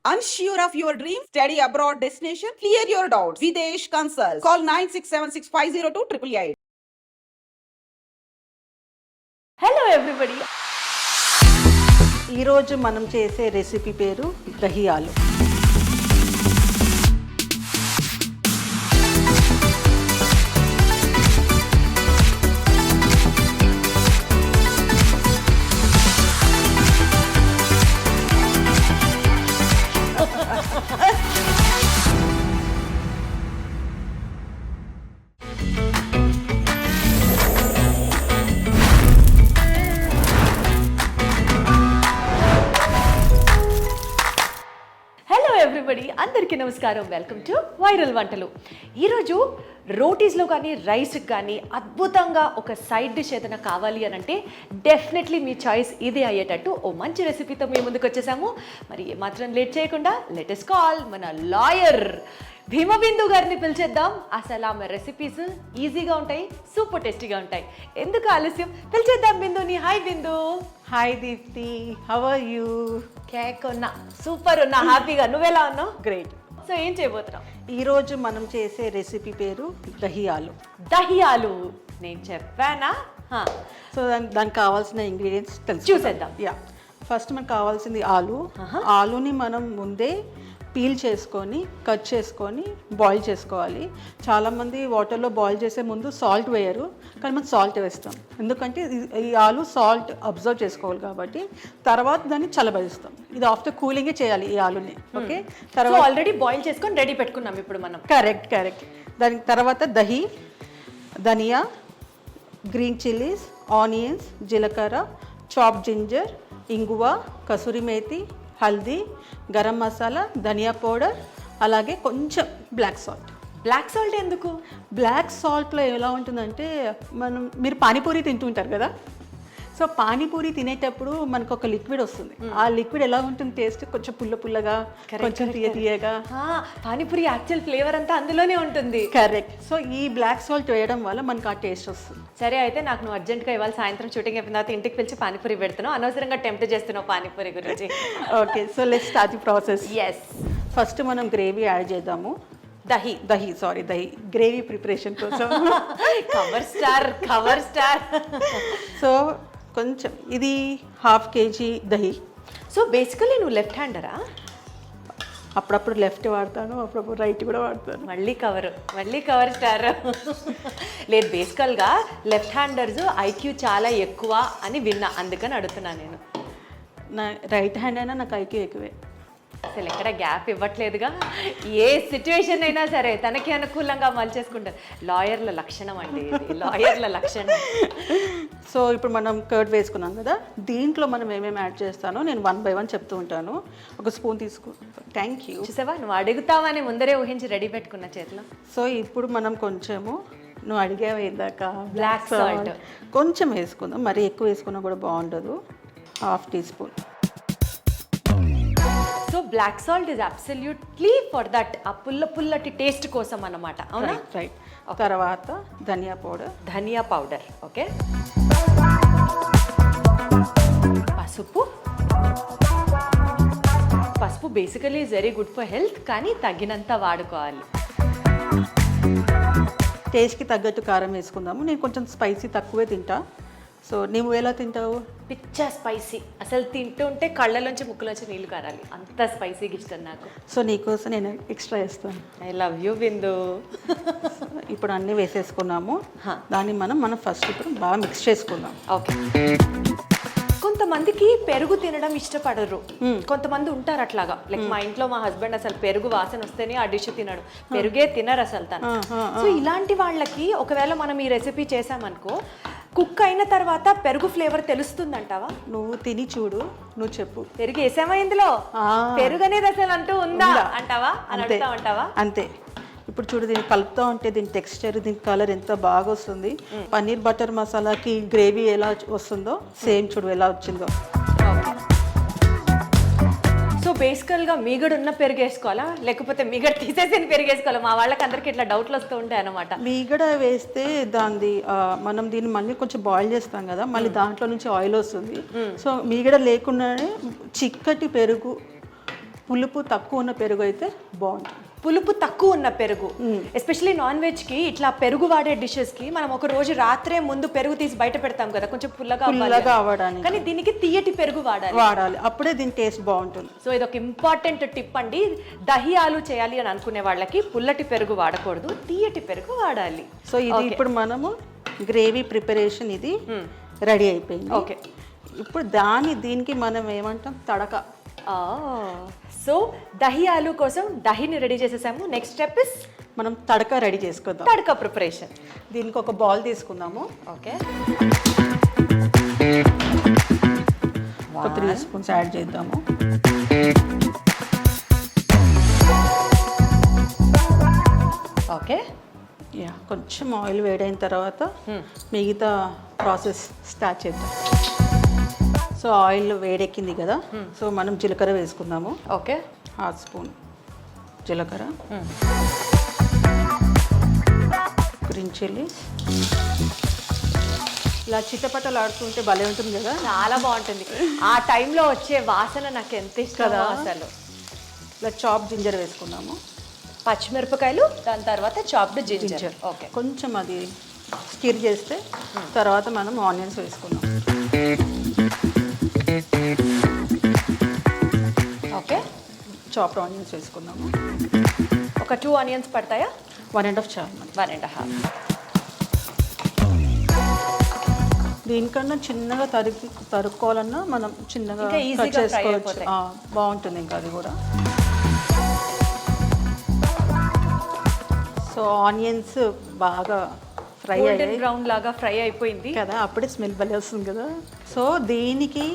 Unsure of your dream? Study abroad destination? Clear your doubts. Videsh Consult. Call 9676502888. Hello everybody. ఈరోజు మనం చేసే recipe పేరు దహియాలు. Everybody, అందరికీ నమస్కారం. వెల్కమ్ టు వైరల్ వంటలు. ఈరోజు రోటీస్లో కానీ రైస్కి కానీ అద్భుతంగా ఒక సైడ్ డిష్ ఏదైనా కావాలి అని అంటే డెఫినెట్లీ మీ చాయిస్ ఇదే అయ్యేటట్టు ఓ మంచి రెసిపీతో మీ ముందుకు వచ్చేసాము. మరి ఏమాత్రం లేట్ చేయకుండా లెటెస్ట్ కాల్ మన లాయర్ భీమబిందు గారిని పిలిచేద్దాం. అసలు ఆమె రెసిపీస్ ఈజీగా ఉంటాయి, సూపర్ టేస్టీగా ఉంటాయి. ఎందుకు ఆలస్యం, పిలిచేద్దాం బిందుని. Hi Bindu. Hi Deepti, how are you? Cake ఉన్నా, సూపర్ ఉన్నా, హ్యాపీగా. నువ్వెలా ఉన్నావు? గ్రేట్. సో ఏం చేయబోతున్నాం? ఈరోజు మనం చేసే రెసిపీ పేరు దహియాలు. దహియాలు నేను చెప్పానా? సో దానికి కావాల్సిన ఇంగ్రీడియంట్స్ చూసేద్దాం. యా, ఫస్ట్ మనకు కావాల్సింది ఆలు. ఆలుని మనం ముందే పీల్ చేసుకొని కట్ చేసుకొని బాయిల్ చేసుకోవాలి. చాలామంది వాటర్లో బాయిల్ చేసే ముందు సాల్ట్ వేయరు, కానీ మనం సాల్ట్ వేస్తాం. ఎందుకంటే ఈ ఆలు సాల్ట్ అబ్జర్వ్ చేసుకోవాలి కాబట్టి. తర్వాత దాన్ని చల్లబరుస్తాం. ఇది ఆఫ్టర్ కూలింగే చేయాలి ఈ ఆలుని. ఓకే, తర్వాత ఆల్రెడీ బాయిల్ చేసుకొని రెడీ పెట్టుకున్నాం ఇప్పుడు మనం. కరెక్ట్. దాని తర్వాత దహి, ధనియా, గ్రీన్ చిల్లీస్, ఆనియన్స్, జీలకర్ర, చాప్ జింజర్, ఇంగువ, కసూరి మేతి, హల్దీ, గరం మసాలా, ధనియా పౌడర్, అలాగే కొంచెం బ్లాక్ సాల్ట్. బ్లాక్ సాల్ట్ ఎందుకు? బ్లాక్ సాల్ట్లో ఎలా ఉంటుందంటే, మీరు పానీపూరి తింటుంటారు కదా, సో పానీపూరి తినేటప్పుడు మనకు ఒక లిక్విడ్ వస్తుంది. ఆ లిక్విడ్ ఎలా ఉంటుంది టేస్ట్? కొంచెం పుల్లగా, కొంచెం తీయగా. పానీపూరి యాక్చువల్ ఫ్లేవర్ అంతా అందులోనే ఉంటుంది. కరెక్ట్. సో ఈ బ్లాక్ సాల్ట్ వేయడం వల్ల మనకు ఆ టేస్ట్ వస్తుంది. సరే, అయితే నాకు నువ్వు అర్జెంట్గా ఇవాళ సాయంత్రం షూటింగ్ అయిపోయిన తర్వాత ఇంటికి పిలిచి పానీపూరి పెడుతున్నావు. అనవసరంగా టెంప్ట్ చేస్తున్నావు పానీపూరి గురించి. Okay, so let's start the process. Yes, first మనం గ్రేవీ యాడ్ చేద్దాము. దహి గ్రేవీ ప్రిపరేషన్ కోసం. Cover star. సో కొంచెం ఇది 1/2 kg దహి. సో బేసికలీ నువ్వు లెఫ్ట్ హ్యాండరా? అప్పుడప్పుడు లెఫ్ట్ వాడతాను, అప్పుడప్పుడు రైట్ కూడా వాడతాను. మళ్ళీ కవర్ స్టార్. లేదు, బేసికల్గా లెఫ్ట్ హ్యాండర్స్ ఐక్యూ చాలా ఎక్కువ అని విన్నా, అందుకని అడుగుతున్నాను నేను. నా రైట్ హ్యాండ్ అయినా నాకు ఐక్యూ ఎక్కువే. అసలు ఎక్కడ గ్యాప్ ఇవ్వట్లేదుగా. ఏ సిచ్యువేషన్ అయినా సరే తనకి అనుకూలంగా మలిచేసుకుంటారు. లాయర్ల లక్షణం అండి ఇది, లాయర్ల లక్షణం. సో ఇప్పుడు మనం కర్డ్ వేసుకున్నాం కదా, దీంట్లో మనం ఏమేమి యాడ్ చేస్తానో నేను 1 by 1 చెప్తూ ఉంటాను. ఒక స్పూన్ తీసుకో. Thank you. చూసావా, నువ్వు అడుగుతావని ముందరే ఊహించి రెడీ పెట్టుకున్న చేతిలో. సో ఇప్పుడు మనం కొంచెము, నువ్వు అడిగావు ఇందాక, బ్లాక్ సాల్ట్ కొంచెం వేసుకుందాం. మరీ ఎక్కువ వేసుకున్నా కూడా బాగుండదు. 1/2 teaspoon. So black salt is absolutely for that ఆ పుల్లటి టేస్ట్ కోసం అన్నమాట. అవునా? రైట్. తర్వాత ధనియా పౌడర్. ఓకే. పసుపు basically is very good for health, కానీ తగినంత వాడుకోవాలి. టేస్ట్కి తగ్గట్టు కారం వేసుకుందాము. నేను కొంచెం స్పైసీ తక్కువే తింటా. సో నువ్వు ఎలా తింటావు? పిచ్చా స్పైసీ. అసలు తింటుంటే కళ్ళలోంచి ముక్కులోంచి నీళ్లు కారాలి, అంత స్పైసీగా ఇష్టం నాకు. సో నీకోసం నేను ఎక్స్ట్రా వేస్తాను. ఐ లవ్ యూ బిందు. ఇప్పుడు అన్నీ వేసేసుకున్నాము. దాన్ని మనం ఫస్ట్ ఇప్పుడు బాగా మిక్స్ చేసుకుందాం. ఓకే. కొంతమందికి పెరుగు తినడం ఇష్టపడరు, కొంతమంది ఉంటారు అట్లాగా. లైక్ మా ఇంట్లో మా హస్బెండ్ అసలు పెరుగు వాసన వస్తేనే ఆ డిష్ తినడు, పెరుగే తినరు అసలు తను. సో ఇలాంటి వాళ్ళకి ఒకవేళ మనం ఈ రెసిపీ చేసామనుకో, కుక్ అయిన తర్వాత పెరుగు ఫ్లేవర్ తెలుస్తుందంటావా? నువ్వు తిని చూడు, నువ్వు చెప్పు. పెరుగు వేసామా ఇందులో? పెరుగు అనేది అసలు అంటూ ఉందా అంటావా? అంటావా? అంతే. ఇప్పుడు చూడు, దీన్ని కలుపుతూ ఉంటే దీని టెక్స్చర్, దీని కలర్ ఎంత బాగా వస్తుంది. పన్నీర్ బటర్ మసాలాకి గ్రేవీ ఎలా వస్తుందో సేమ్ చూడు ఎలా వచ్చిందో. సో బేసికల్గా మీగడ ఉన్న పెరుగు వేసుకోవాలా, లేకపోతే మీగడ తీసేసి పెరుగు వేసుకోవాలా? మా వాళ్ళకి అందరికీ ఇట్లా డౌట్లు వస్తూ ఉంటాయి అనమాట. మీగడ వేస్తే దాన్ని మనం దీన్ని మళ్ళీ కొంచెం బాయిల్ చేస్తాం కదా, మళ్ళీ దాంట్లో నుంచి ఆయిల్ వస్తుంది. సో మీగడ లేకుండానే చిక్కటి పెరుగు పులుపు తక్కువ ఉన్న పెరుగు అయితే బాగుంటుంది. పులుపు తక్కువ ఉన్న పెరుగు, ఎస్పెషల్లీ నాన్ వెజ్ కి ఇట్లా పెరుగు వాడే డిషెస్ కి మనం ఒక రోజు రాత్రే ముందు పెరుగు తీసి బయట పెడతాం కదా, కొంచెం పుల్లగా అవ్వడానికి. కానీ దీనికి తీయటి పెరుగు వాడాలి, అప్పుడే దీని టేస్ట్ బాగుంటుంది. సో ఇది ఒక ఇంపార్టెంట్ టిప్ అండి. దహి ఆలు చేయాలి అని అనుకునే వాళ్ళకి పుల్లటి పెరుగు వాడకూడదు, తీయటి పెరుగు వాడాలి. సో ఇది ఇప్పుడు మనము గ్రేవీ ప్రిపరేషన్ ఇది రెడీ అయిపోయింది. ఓకే, ఇప్పుడు దీనికి మనం ఏమంటాం, తడక. సో దహి ఆలు కోసం దహిని రెడీ చేసేసాము. నెక్స్ట్ స్టెప్ ఇస్ మనం తడక రెడీ చేసుకుందాం. తడక ప్రిపరేషన్. దీనికి ఒక బౌల్ తీసుకుందాము. ఓకే, ఒక 3 స్పూన్స్ యాడ్ చేద్దాము. ఓకే, కొంచెం ఆయిల్ వేడైన తర్వాత మిగతా ప్రాసెస్ స్టార్ట్ చేద్దాం. సో ఆయిల్ వేడెక్కింది కదా, సో మనం జీలకర్ర వేసుకుందాము. ఓకే, 1/2 స్పూన్ జీలకర్ర, గ్రీన్ చిల్లీస్. ఇలా చిట్టపట్టలు ఆడుతుంటే భలే ఉంటుంది కదా, చాలా బాగుంటుంది. ఆ టైంలో వచ్చే వాసన నాకు ఎంత ఇష్టం కదా అసలు. ఇలా చాప్ జింజర్ వేసుకుందాము. పచ్చిమిరపకాయలు, దాని తర్వాత చాప్డ్ జింజర్. ఓకే, కొంచెం అది స్టిర్ చేస్తే తర్వాత మనం ఆనియన్స్ వేసుకుందాం. ఓకే, చాప్డ్ ఆనియన్స్ వేసుకుందాము. ఒక 2 ఆనియన్స్ పడతాయా? 1.5 చాలు. 1.5. దీనికన్నా చిన్నగా తరుక్కోవాలన్నా మనం చిన్నగా కట్ చేసుకోవచ్చు. బాగుంటుంది ఇంకా అది కూడా. సో ఆనియన్స్ బాగా ఫ్రై అయ్యాయి, బ్రౌన్ లాగా ఫ్రై అయిపోయింది కదా, అప్పుడే స్మెల్ భలే వస్తుంది కదా. సో దీనికి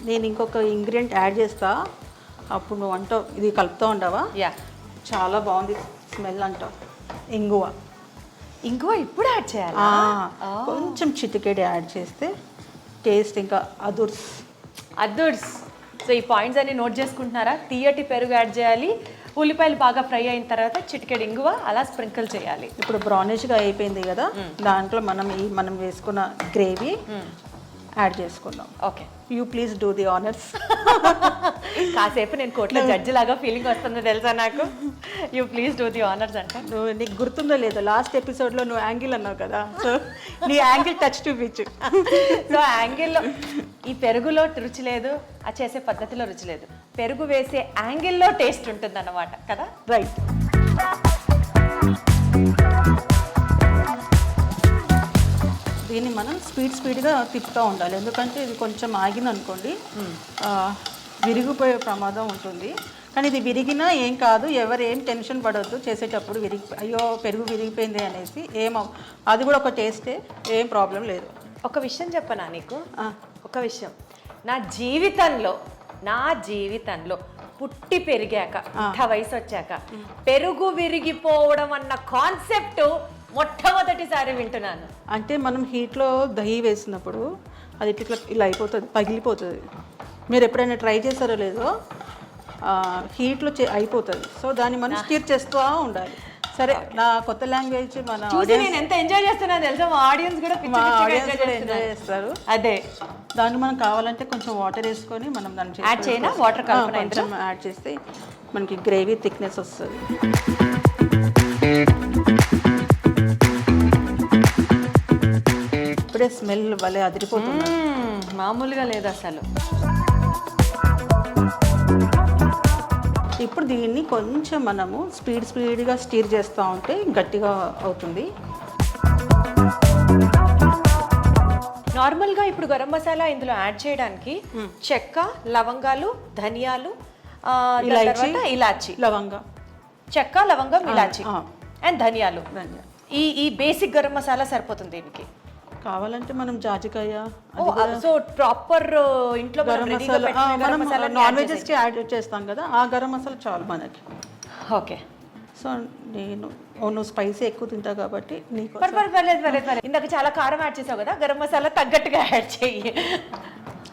నేను ఇంకొక ఇంగ్రీడియంట్ యాడ్ చేస్తా, అప్పుడు నువ్వు అంటావు ఇది కలుపుతూ ఉండవా. చాలా బాగుంది స్మెల్ అంటావు. ఇంగువ. ఇంగువ ఇప్పుడు యాడ్ చేయాలి. కొంచెం చిటికెడు యాడ్ చేస్తే టేస్ట్ ఇంకా అదుర్స్. సో ఈ పాయింట్స్ అన్ని నోట్ చేసుకుంటున్నారా? తీయటి పెరుగు యాడ్ చేయాలి, ఉల్లిపాయలు బాగా ఫ్రై అయిన తర్వాత చిటికెడు ఇంగువ అలా స్ప్రింకిల్ చేయాలి. ఇప్పుడు బ్రౌనిష్గా అయిపోయింది కదా, దాంట్లో మనం వేసుకున్న గ్రేవీ యాడ్ చేసుకుందాం. Okay, you please do the honours. కాసేపు నేను కోర్టులో జడ్జి లాగా ఫీలింగ్ వస్తుందో తెలుసా నాకు. You please do the honours అంటే. నీకు గుర్తుందో లేదో, లాస్ట్ ఎపిసోడ్లో నువ్వు యాంగిల్ అన్నావు కదా, సో నీ యాంగిల్ టచ్ చూపించు. సో యాంగిల్లో ఈ పెరుగులో రుచి లేదు, ఆ చేసే పద్ధతిలో రుచి లేదు, పెరుగు వేసే యాంగిల్లో టేస్ట్ ఉంటుంది అన్నమాట కదా. రైట్. దీన్ని మనం స్పీడ్గా తిప్పుతూ ఉండాలి, ఎందుకంటే ఇది కొంచెం ఆగిందనుకోండి విరిగిపోయే ప్రమాదం ఉంటుంది. కానీ ఇది విరిగినా ఏం కాదు, ఏం టెన్షన్ పడవద్దు చేసేటప్పుడు. అయ్యో పెరుగు విరిగిపోయింది అనేసి అది కూడా ఒక టేస్టే, ఏం ప్రాబ్లం లేదు. ఒక విషయం చెప్పనా నీకు, ఒక విషయం. నా జీవితంలో పుట్టి పెరిగాక ఇంత వయసు వచ్చాక పెరుగు విరిగిపోవడం అన్న కాన్సెప్ట్ మొట్టమొదటిసారి వింటున్నాను. అంటే మనం హీట్లో దహి వేసినప్పుడు అది ఇట్లా ఇలా అయిపోతుంది, పగిలిపోతుంది. మీరు ఎప్పుడైనా ట్రై చేశారో లేదో, హీట్లో అయిపోతుంది. సో దాన్ని మనం స్టిర్ చేస్తూ ఉండాలి. సరే, నా కొత్త లాంగ్వేజ్ నేను ఎంత ఎంజాయ్ చేస్తున్నాను తెలుసా, మా ఆడియన్స్ కూడా ఎంజాయ్ చేస్తారు. అదే దాన్ని మనం కావాలంటే కొంచెం వాటర్ వేసుకొని మనం దాన్ని యాడ్ చేయనా, వాటర్ కొంచెం యాడ్ చేస్తే మనకి గ్రేవీ థిక్నెస్ వస్తుంది. ఇప్పుడే స్మెల్ భలే అదిరిపోతుంది, మామూలుగా లేదు అసలు. ఇప్పుడు దీన్ని కొంచెం మనము స్పీడ్గా స్టీర్ చేస్తూ ఉంటే గట్టిగా అవుతుంది. నార్మల్గా ఇప్పుడు గరం మసాలా ఇందులో యాడ్ చేయడానికి చెక్క, లవంగాలు, ధనియాలు, ఇలాచి, లవంగా, చెక్క, లవంగం, ఇలాచి అండ్ ధనియాలు. ఈ బేసిక్ గరం మసాలా సరిపోతుంది దీనికి. కావాలంటే మనం జాజికాయ, సో ప్రాపర్ ఇంట్లో గరం మసాలా నాన్ వెజెస్కి యాడ్ చేస్తాం కదా, ఆ గరం మసాలా చాలు మనకి. ఓకే, సో నువ్వు స్పైసీ ఎక్కువ తింటావు కాబట్టి నీకు పర్లేదు. ఇందాక చాలా కారం యాడ్ చేసావు కదా, గరం మసాలా తగ్గట్టుగా యాడ్ చెయ్యి.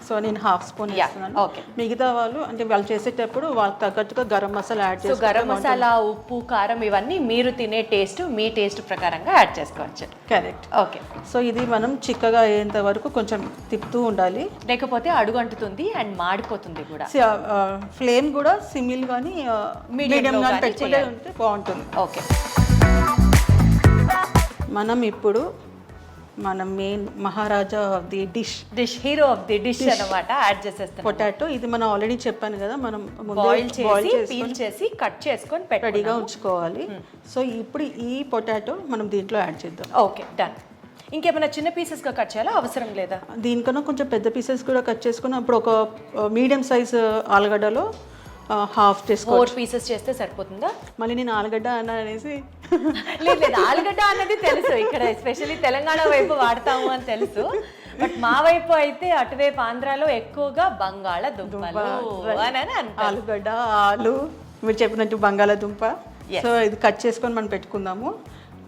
సో నేను హాఫ్ స్పూన్ Yeah, వేస్తున్నాను. okay. మిగతా వాళ్ళు అంటే వాళ్ళు చేసేటప్పుడు వాళ్ళకి తగ్గట్టుగా గరం మసాలా యాడ్ సో చేసి గరం మసాలా, ఉప్పు, కారం ఇవన్నీ మీరు తినే టేస్ట్, మీ టేస్ట్ ప్రకారంగా యాడ్ చేసుకోవచ్చు. కరెక్ట్. ఓకే. సో ఇది మనం చిక్కగా అయ్యేంత వరకు కొంచెం తిప్పుతూ ఉండాలి. లేకపోతే అడుగు అంటుతుంది అండ్ మాడిపోతుంది కూడా. ఫ్లేమ్ కూడా సిమిల్ కానీ మీడియం లో కానీ గానీ పెట్టుకుంటే చేయాలి. ఉంటే బాగుంటుంది. ఓకే. మనం ఇప్పుడు మన main Maharaja of the dish hero of the dish అన్నమాట యాడ్ చేసేస్తాం. పొటాటో. ఇది మనం ఆల్రెడీ చెప్పాను కదా, మనం బాయిల్ చేసి పీల్ చేసి కట్ చేసుకొని రెడీగా రెడీగా. ఉంచుకోవాలి. సో ఇప్పుడు ఈ పొటాటో మనం దీంట్లో యాడ్ చేద్దాం. Okay, done. ఇంకేమైనా చిన్న పీసెస్గా కట్ చేయాలా, అవసరం లేదా? దీనికన్నా కొంచెం పెద్ద పీసెస్ కూడా కట్ చేసుకుని అప్పుడు ఒక మీడియం సైజ్ ఆలుగడ్డలో హాఫ్ 4 చేసుకోవచ్చు. పీసెస్ చేస్తే సరిపోతుందా? మళ్ళీ నేను ఆలుగడ్డ అన్నా అనేసి లేదు లేదు, ఆలుగడ్డ అన్నది తెలుసు, ఇక్కడ ఎస్పెషల్లీ తెలంగాణ వైపు వాడతాము అని తెలుసు. బట్ మా వైపు అయితే అటువైపు ఆంధ్రాలో ఎక్కువగా బంగాళదుంపలు అని అంటారు. ఆలుగడ్డ, ఆలు, మీరు చెప్పినట్టు బంగాళాదుంప. Yes. సో ఇది కట్ చేసుకొని మనం పెట్టుకుందాము.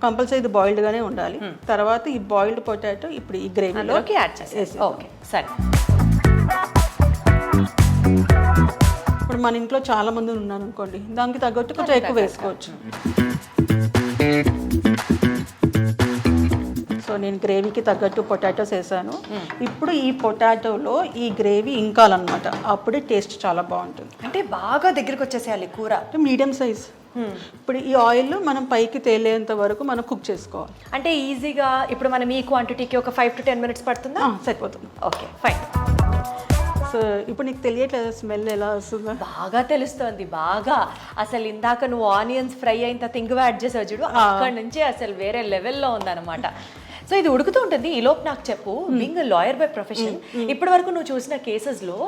కంపల్సరీ ఇది బాయిల్డ్గానే ఉండాలి. తర్వాత ఈ బాయిల్డ్ పొటాటో ఇప్పుడు ఈ గ్రేవీలో అందులోకి యాడ్ చేసి. ఓకే, సరే. ఇప్పుడు మన ఇంట్లో చాలా మంది ఉన్నాను అనుకోండి, దానికి తగ్గట్టు కొంచెం ఎక్కువ వేసుకోవచ్చు. సో నేను గ్రేవీకి తగ్గట్టు పొటాటోస్ వేసాను. ఇప్పుడు ఈ పొటాటోలో ఈ గ్రేవీ ఇంకాలన్నమాట, అప్పుడే టేస్ట్ చాలా బాగుంటుంది. అంటే బాగా దగ్గరికి వచ్చేసేయాలి కూర. అంటే మీడియం సైజ్. ఇప్పుడు ఈ ఆయిల్ మనం పైకి తేలేంత వరకు మనం కుక్ చేసుకోవాలి. అంటే ఈజీగా ఇప్పుడు మనం ఈ క్వాంటిటీకి ఒక 5 to 10 minutes పడుతుందా? సరిపోతుంది. Okay, fine. సో ఇప్పుడు నీకు తెలియట్లేదు స్మెల్ ఎలా వస్తుందో? బాగా తెలుస్తోంది, బాగా. అసలు ఇందాక నువ్వు ఆనియన్స్ ఫ్రై అయిన తర్వాత ఇంగువ యాడ్ చేసావు చూడు, అక్కడ నుంచి అసలు వేరే లెవెల్లో ఉందన్నమాట. సో ఇది ఉడుకుతూ ఉంటుంది. ఈ లోపు నాకు చెప్పు, బీయింగ్ లాయర్ బై ప్రొఫెషన్, ఇప్పటి వరకు నువ్వు చూసిన కేసెస్లో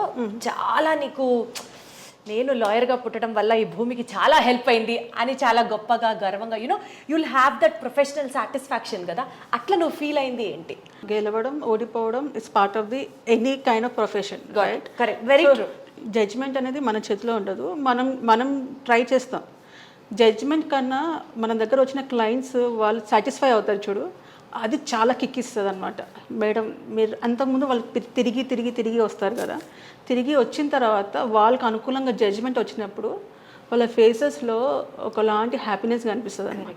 చాలా నీకు నేను లాయర్గా పుట్టడం వల్ల ఈ భూమికి చాలా హెల్ప్ అయింది అని చాలా గొప్పగా గర్వంగా you'll have that professional satisfaction కదా, అట్లా నువ్వు ఫీల్ అయింది ఏంటి? గెలవడం, ఓడిపోవడం it's part of the any kind of profession. Right, correct, very true. Judgement అనేది మన చేతిలో ఉండదు. మనం ట్రై చేస్తాం. జడ్జ్మెంట్ కన్నా మన దగ్గర వచ్చిన క్లయింట్స్ వాళ్ళు సాటిస్ఫై అవుతారు చూడు, అది చాలా కిక్ ఇస్తుంది అనమాట. మేడం మీరు అంతకుముందు వాళ్ళు తిరిగి తిరిగి తిరిగి వస్తారు కదా, తిరిగి వచ్చిన తర్వాత వాళ్ళకి అనుకూలంగా జడ్జ్మెంట్ వచ్చినప్పుడు వాళ్ళ ఫేసెస్లో ఒకలాంటి హ్యాపీనెస్ కనిపిస్తుంది అనమాట.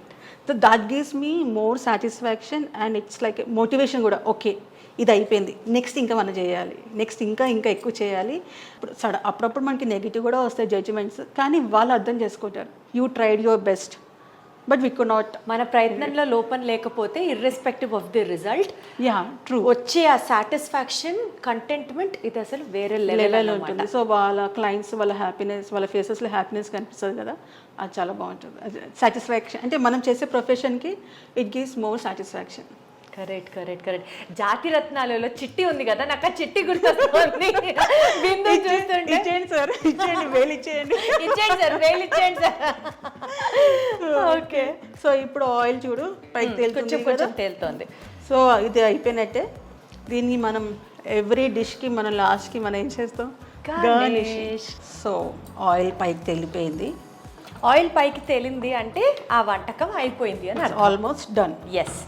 So that gives me more satisfaction and it's like motivation కూడా. ఓకే, ఇది అయిపోయింది, నెక్స్ట్ ఇంకా మనం చేయాలి, నెక్స్ట్ ఇంకా ఇంకా ఎక్కువ చేయాలి. ఇప్పుడు అప్పుడప్పుడు మనకి నెగిటివ్ కూడా వస్తాయి జడ్జిమెంట్స్, కానీ వాళ్ళు అర్థం చేసుకుంటారు. You tried your best but we could not. మన ప్రయత్నంలో లోపం లేకపోతే irrespective of the result, yeah true, వచ్చే ఆ సాటిస్ఫాక్షన్, కంటెంట్మెంట్ ఇది అసలు వేరే లెవెల్ ఉంటుంది. సో వాళ్ళ క్లయింట్స్ వాళ్ళ హ్యాపీనెస్, వాళ్ళ ఫేసెస్లో హ్యాపీనెస్ కనిపిస్తుంది కదా, అది చాలా బాగుంటుంది. సాటిస్ఫాక్షన్ అంటే మనం చేసే ప్రొఫెషన్కి it gives more satisfaction. Correct correct correct. జాతి రత్నాలలో చిట్టి ఉంది కదా, నాకు ఆ చిట్టి గుర్తొస్తుంది. బిందు చూస్తుంటే ఇచ్చేయండి సార్, ఇచ్చేయండి, వేలు ఇచ్చేయండి, ఇచ్చేయండి సార్, వేలు ఇచ్చేయండి సార్. ఓకే, సో ఇప్పుడు ఆయిల్ చూడు పైకి తేలుతుంది కదా, కొంచెం తేలుతోంది. సో ఇది అయిపోయినట్టే. దీన్ని మనం ఎవ్రీ డిష్కి మనం లాస్ట్కి మనం ఏం చేస్తాం, గార్నిష్. సో ఆయిల్ పైకి తేలిపోయింది. ఆయిల్ పైకి తేలింది అంటే ఆ వంటకం అయిపోయింది అని అర్థం. Almost done. ఎస్.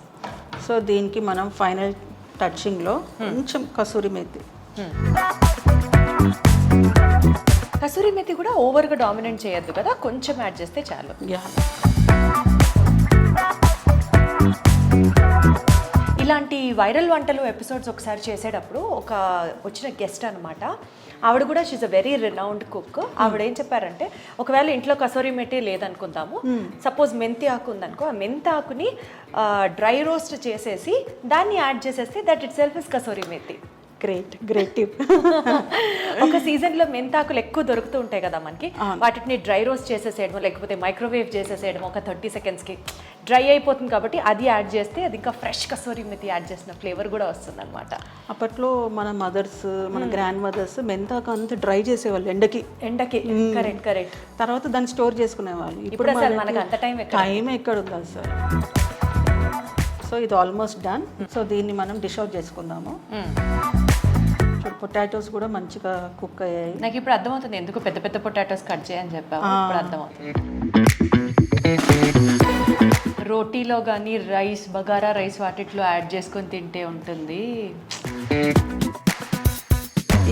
సో దీనికి మనం ఫైనల్ టచింగ్లో కొంచెం కసూరి మేతి. కసూరి మెతి కూడా ఓవర్గా డామినేట్ చేయొద్దు కదా, కొంచెం యాడ్ చేస్తే చాలు. యా, ఇలాంటి వైరల్ వంటలు ఎపిసోడ్స్ ఒకసారి చేసేటప్పుడు ఒక వచ్చిన గెస్ట్ అనమాట, ఆవిడ కూడా she's a very renowned cook. ఆవిడ ఏం చెప్పారంటే, ఒకవేళ ఇంట్లో కసూరి మెతి లేదనుకుందాము, సపోజ్ మెంతి ఆకు ఉందనుకో, ఆ మెంతి ఆకుని డ్రై రోస్ట్ చేసేసి దాన్ని యాడ్ చేసేస్తే that it self is kasuri methi. Great tip. ఒక సీజన్లో మెంతాకులు ఎక్కువ దొరుకుతూ ఉంటాయి కదా మనకి, వాటిని డ్రై రోస్ట్ చేసేసేయడం లేకపోతే మైక్రోవేవ్ చేసేసేయడం ఒక 30 secondsకి డ్రై అయిపోతుంది కాబట్టి అది యాడ్ చేస్తే అది ఇంకా ఫ్రెష్ కసూరి మెతి యాడ్ చేసిన ఫ్లేవర్ కూడా వస్తుంది అనమాట. అప్పట్లో మన మదర్స్, మన గ్రాండ్ మదర్స్ మెంతాకు అంతా డ్రై చేసేవాళ్ళు ఎండకి. Correct correct. తర్వాత దాన్ని స్టోర్ చేసుకునేవాళ్ళు. ఇప్పుడు అసలు మనకు అంత టైం ఎక్కడ ఉంది సార్. సో ఇది ఆల్మోస్ట్ డన్. సో దీన్ని మనం డిష్ అవుట్ చేసుకుందాము. పొటాటోస్ కూడా మంచిగా కుక్ అయ్యాయి. నాకు ఇప్పుడు అర్థమవుతుంది ఎందుకు పెద్ద పెద్ద పొటాటోస్ కట్ చేయని చెప్పావు. ఇప్పుడు అర్థమవుతుంది. రోటీలో కానీ రైస్, బగారా రైస్ వాటిలో యాడ్ చేసుకొని తింటే ఉంటుంది.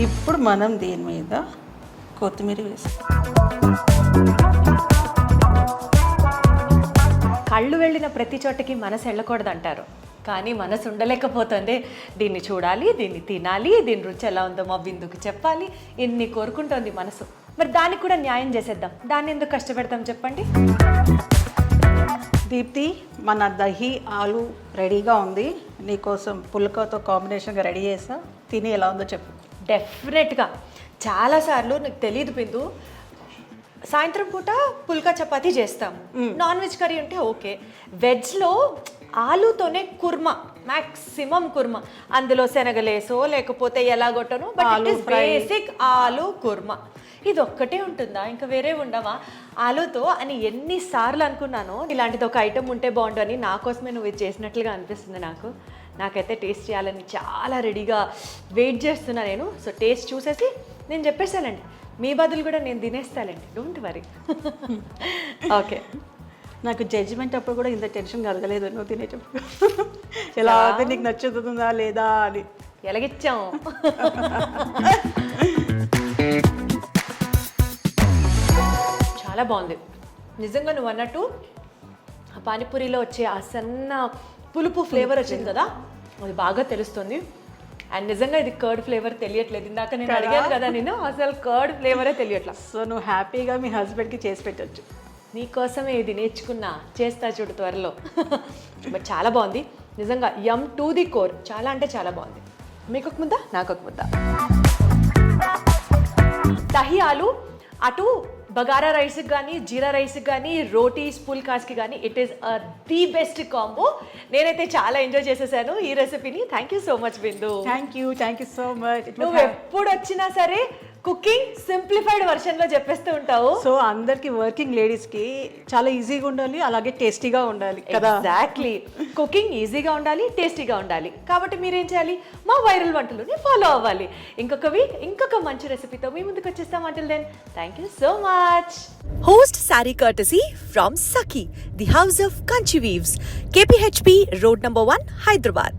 ఇప్పుడు మనం దీని మీద కొత్తిమీర వేస్తాం. కళ్ళు వెళ్ళిన ప్రతి చోటకి మనసు వెళ్ళకూడదు అంటారు, కానీ మనసు ఉండలేకపోతుంది. దీన్ని చూడాలి, దీన్ని తినాలి, దీని రుచి ఎలా ఉందో మా బిందుకు చెప్పాలి, ఇన్ని కోరుకుంటోంది మనసు. మరి దానికి కూడా న్యాయం చేసేద్దాం. దాన్ని ఎందుకు కష్టపెడతాం చెప్పండి. దీప్తి, మన దహి ఆలు రెడీగా ఉంది. నీకోసం పుల్కాతో కాంబినేషన్గా రెడీ చేసా. తిని ఎలా ఉందో చెప్పు. డెఫినెట్గా. చాలాసార్లు నీకు తెలియదు బిందు, సాయంత్రం పూట పుల్కా చపాతీ చేస్తాము. నాన్ వెజ్ కర్రీ ఉంటే ఓకే. వెజ్లో ఆలుతోనే కుర్మా, మ్యాక్సిమం కుర్మా, అందులో శనగలేసో లేకపోతే ఎలాగొట్టను, బట్ ఇట్ ఈస్ బేసిక్ ఆలు కుర్మా. ఇది ఒక్కటే ఉంటుందా, ఇంకా వేరే ఉండవా ఆలుతో అని ఎన్నిసార్లు అనుకున్నాను. ఇలాంటిది ఒక ఐటమ్ ఉంటే బాగుండు అని. నా కోసమే నువ్వు ఇది చేసినట్లుగా అనిపిస్తుంది నాకైతే టేస్ట్ చేయాలని చాలా రెడీగా వెయిట్ చేస్తున్నా నేను. సో టేస్ట్ చూసేసి నేను చెప్పేసానండి, మీ బదులు కూడా నేను తినేస్తానండి, డోంట్ వరీ. ఓకే. నాకు జడ్జిమెంట్ అప్పుడు కూడా ఇంత టెన్షన్ కలగలేదు నువ్వు తినేటప్పుడు. ఎలా అయితే నీకు నచ్చుతుందా లేదా అని. ఎలాగిచ్చాం. చాలా బాగుంది నిజంగా. నువ్వు అన్నట్టు ఆ పానీపూరిలో వచ్చే ఆ సన్న పులుపు ఫ్లేవర్ వచ్చింది కదా, అది బాగా తెలుస్తుంది. అండ్ నిజంగా ఇది కర్డ్ ఫ్లేవర్ తెలియట్లేదు. ఇందాక నేను అడిగాను కదా, నేను అసలు కర్డ్ ఫ్లేవరే తెలియట్లేదు. సో నువ్వు హ్యాపీగా మీ హస్బెండ్కి చేసి పెట్టచ్చు. నీకోసమే ఇది నేర్చుకున్నా, చేస్తా చూడు త్వరలో. బట్ చాలా బాగుంది నిజంగా. యమ్ టు ది కోర్. చాలా అంటే చాలా బాగుంది. మీకు ఒక ముద్ద, నాకు ఒక ముద్ద. దహి ఆలు అటు బగారా రైస్కి కానీ, జీరా రైస్కి కానీ, రోటీస్ పుల్కాస్కి కానీ it is the best combo. నేనైతే చాలా ఎంజాయ్ చేసేసాను ఈ రెసిపీని. Thank you so much Bindu. Thank you so much. నువ్వు ఎప్పుడు వచ్చినా సరే కుకింగ్ సింప్లిఫైడ్ వర్షన్లో చెప్పేస్తూ ఉంటావు. సో అందరికి వర్కింగ్ లేడీస్కి చాలా ఈజీగా ఉండాలి, అలాగే టేస్టీగా ఉండాలి కదా. ఎగ్జాక్ట్లీ. కుకింగ్ ఈజీగా ఉండాలి, టేస్టీగా ఉండాలి. కాబట్టి మీరేం చేయాలి, మా వైరల్ వంటలని ఫాలో అవ్వాలి. ఇంకొక వీక్ ఇంకొక మంచి రెసిపీతో మీ ముందుకు వచ్చేస్తాం. Until then thank you so much. Host Sari courtesy from Saki, the House of Kanchi Weaves, KPHP Road number 1, Hyderabad.